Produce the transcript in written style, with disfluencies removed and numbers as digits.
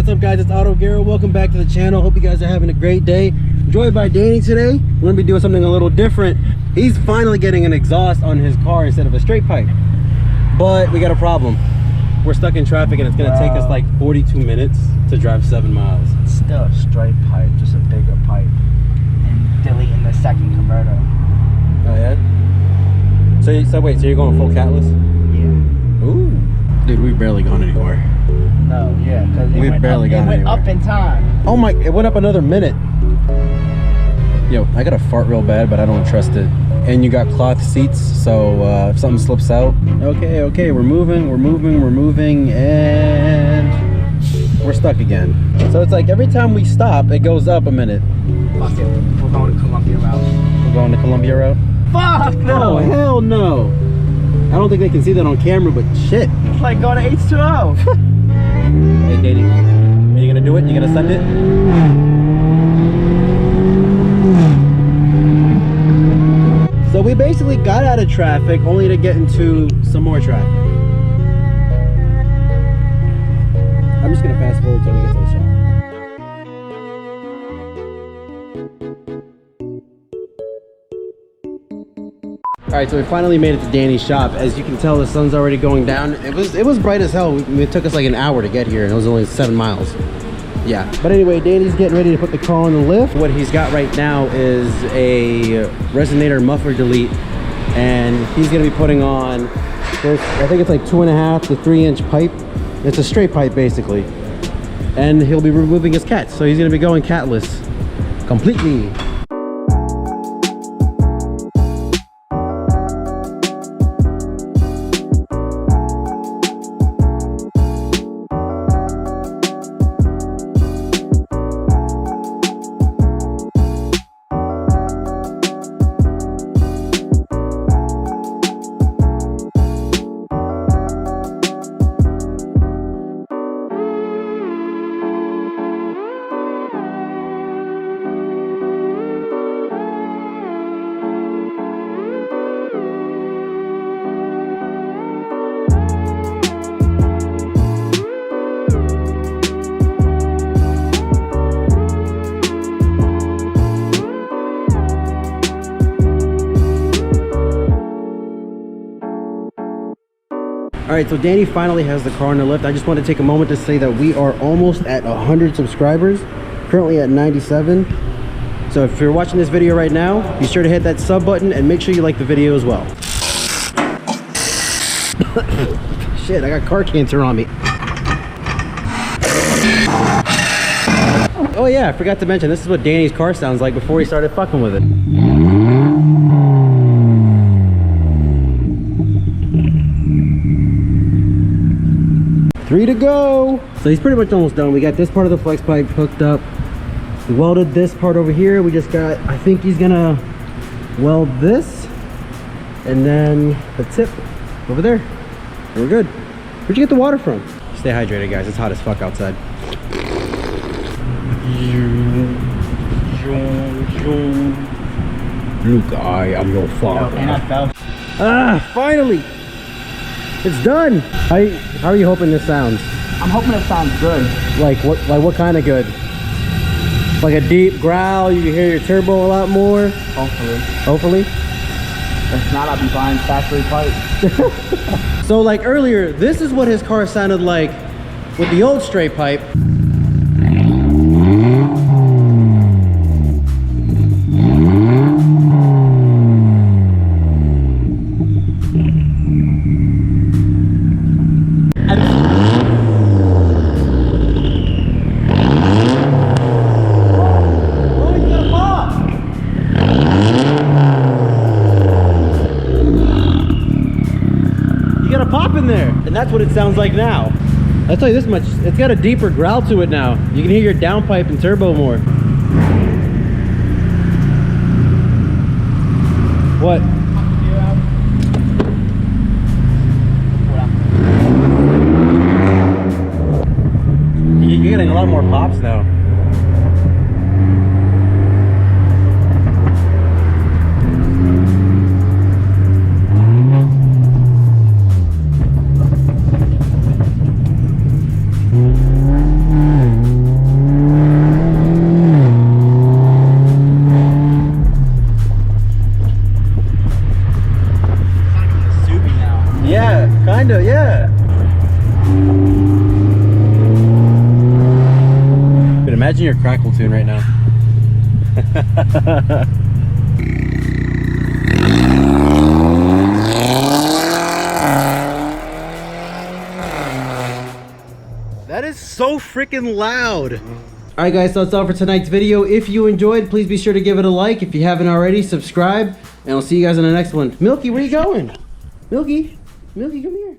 what's up guys, it's Autogera. Welcome back to the channel. Hope you guys are having a great day. Joined by Danny today. We're gonna be doing something a little different. He's finally getting an exhaust on his car instead of a straight pipe. But we got a problem. We're stuck in traffic and it's gonna take us like 42 minutes to drive 7 miles. It's still a straight pipe, just a bigger pipe. And deleting the second converter. Oh yeah? So wait, so you're going full catless? Yeah. Ooh. Dude, we've barely gone anywhere. No, yeah, because it went up in time. Oh my, it went up another minute. Yo, I got to fart real bad, but I don't trust it. And you got cloth seats, so if something slips out. Okay, we're moving, and we're stuck again. So it's like every time we stop, it goes up a minute. Fuck it, we're going to Columbia route. We're going to Columbia route? Fuck no! Oh, hell no. I don't think they can see that on camera, but shit. It's like going to H2O. Hey, Katie, are you gonna do it? You gonna send it? So we basically got out of traffic only to get into some more traffic. I'm just gonna fast forward till we get to the shop. Alright, so we finally made it to Danny's shop. As you can tell, the sun's already going down. It was bright as hell. It took us like an hour to get here and it was only 7 miles. Yeah. But anyway, Danny's getting ready to put the car on the lift. What he's got right now is a resonator muffler delete. And he's gonna be putting on this, I think it's like 2.5 to 3 inch pipe. It's a straight pipe basically. And he'll be removing his cats. So he's gonna be going catless completely. Alright, so Danny finally has the car on the lift. I just want to take a moment to say that we are almost at 100 subscribers, currently at 97. So if you're watching this video right now, be sure to hit that sub button and make sure you like the video as well. Shit, I got car cancer on me. Oh yeah, I forgot to mention, this is what Danny's car sounds like before he started fucking with it. 3 to go. So he's pretty much almost done. We got this part of the flex pipe hooked up. We welded this part over here. We just got, I think he's gonna weld this and then the tip over there. And we're good. Where'd you get the water from? Stay hydrated, guys. It's hot as fuck outside. Luke, I am your father. And I fell. Ah, finally! It's done. How are you hoping this sounds? I'm hoping it sounds good. Like what kind of good? Like a deep growl, you can hear your turbo a lot more? Hopefully. If not, I'll be buying factory pipe. So like earlier, this is what his car sounded like with the old straight pipe. Pop in there, and that's what it sounds like now. I'll tell you this much, it's got a deeper growl to it now. You can hear your downpipe and turbo more. What? You're getting a lot more pops now. Kinda, yeah. But imagine your crackle tune right now. That is so freaking loud. Alright guys, so that's all for tonight's video. If you enjoyed, please be sure to give it a like. If you haven't already, subscribe. And I'll see you guys in the next one. Milky, where you going? Milky, come here.